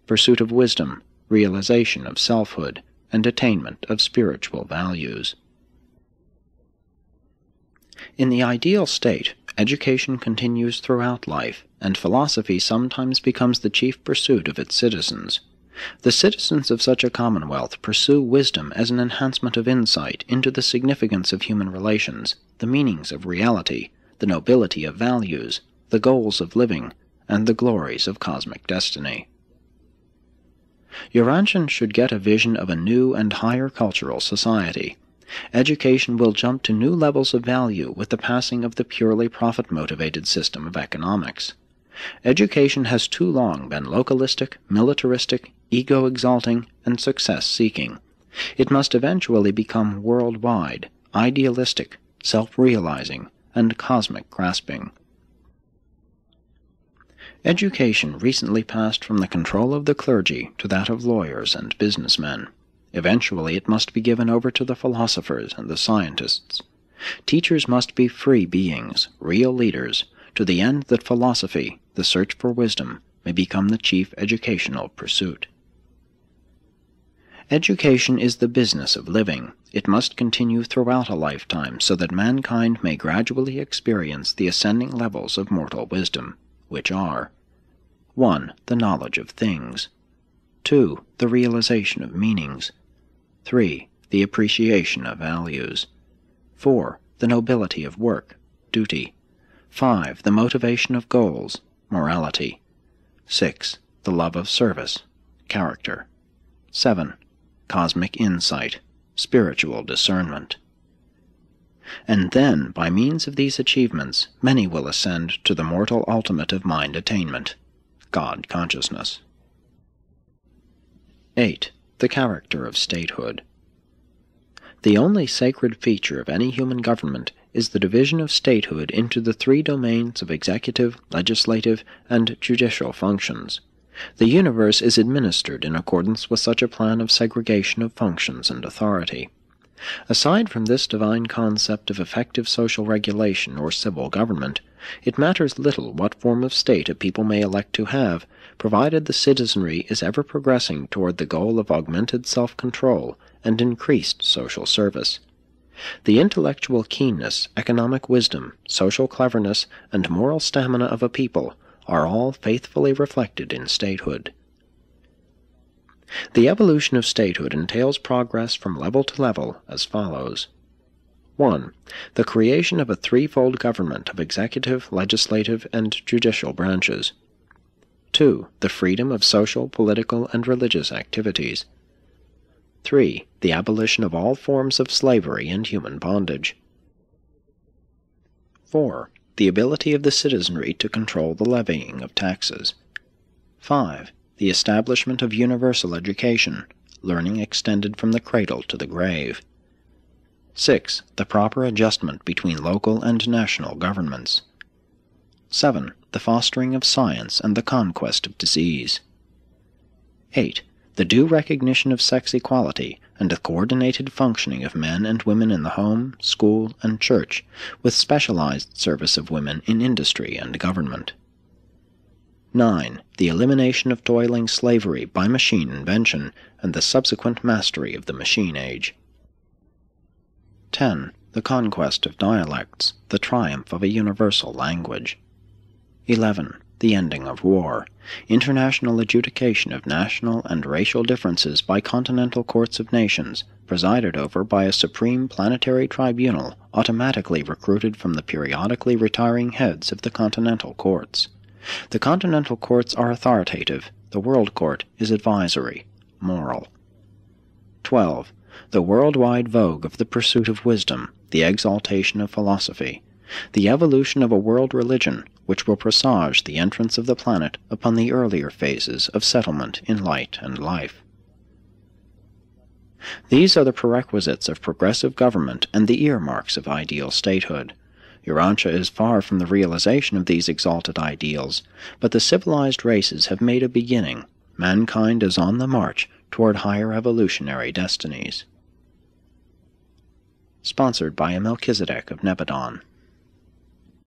pursuit of wisdom, realization of selfhood, and attainment of spiritual values. In the ideal state, education continues throughout life, and philosophy sometimes becomes the chief pursuit of its citizens. The citizens of such a commonwealth pursue wisdom as an enhancement of insight into the significance of human relations, the meanings of reality, the nobility of values, the goals of living, and the glories of cosmic destiny. Urantians should get a vision of a new and higher cultural society. Education will jump to new levels of value with the passing of the purely profit-motivated system of economics. Education has too long been localistic, militaristic, ego-exalting, and success-seeking. It must eventually become worldwide, idealistic, self-realizing, and cosmic-grasping. Education recently passed from the control of the clergy to that of lawyers and businessmen. Eventually it must be given over to the philosophers and the scientists. Teachers must be free beings, real leaders, to the end that philosophy, the search for wisdom, may become the chief educational pursuit. Education is the business of living. It must continue throughout a lifetime so that mankind may gradually experience the ascending levels of mortal wisdom, which are 1. The knowledge of things. 2. The realization of meanings. 3. The appreciation of values. 4. The nobility of work, duty. 5. The motivation of goals, morality. 6. The love of service, character. 7. Cosmic insight, spiritual discernment. And then, by means of these achievements, many will ascend to the mortal ultimate of mind attainment, God consciousness. 8. The character of statehood. The only sacred feature of any human government is the division of statehood into the three domains of executive, legislative, and judicial functions. The universe is administered in accordance with such a plan of segregation of functions and authority. Aside from this divine concept of effective social regulation or civil government, it matters little what form of state a people may elect to have, provided the citizenry is ever progressing toward the goal of augmented self-control and increased social service. The intellectual keenness, economic wisdom, social cleverness, and moral stamina of a people are all faithfully reflected in statehood. The evolution of statehood entails progress from level to level as follows. 1. The creation of a threefold government of executive, legislative, and judicial branches. 2. The freedom of social, political, and religious activities. 3. The abolition of all forms of slavery and human bondage. 4. The ability of the citizenry to control the levying of taxes. 5. The establishment of universal education, learning extended from the cradle to the grave. 6. The proper adjustment between local and national governments. 7. The fostering of science and the conquest of disease. 8. The due recognition of sex equality and the coordinated functioning of men and women in the home, school, and church, with specialized service of women in industry and government. 9. The elimination of toiling slavery by machine invention and the subsequent mastery of the machine age. 10. The conquest of dialects, the triumph of a universal language. 11. The ending of war, international adjudication of national and racial differences by continental courts of nations, presided over by a supreme planetary tribunal automatically recruited from the periodically retiring heads of the continental courts. The continental courts are authoritative, the world court is advisory, moral. 12. The worldwide vogue of the pursuit of wisdom, the exaltation of philosophy, the evolution of a world religion, which will presage the entrance of the planet upon the earlier phases of settlement in light and life. These are the prerequisites of progressive government and the earmarks of ideal statehood. Urantia is far from the realization of these exalted ideals, but the civilized races have made a beginning. Mankind is on the march toward higher evolutionary destinies. Sponsored by a Melchizedek of Nebadon.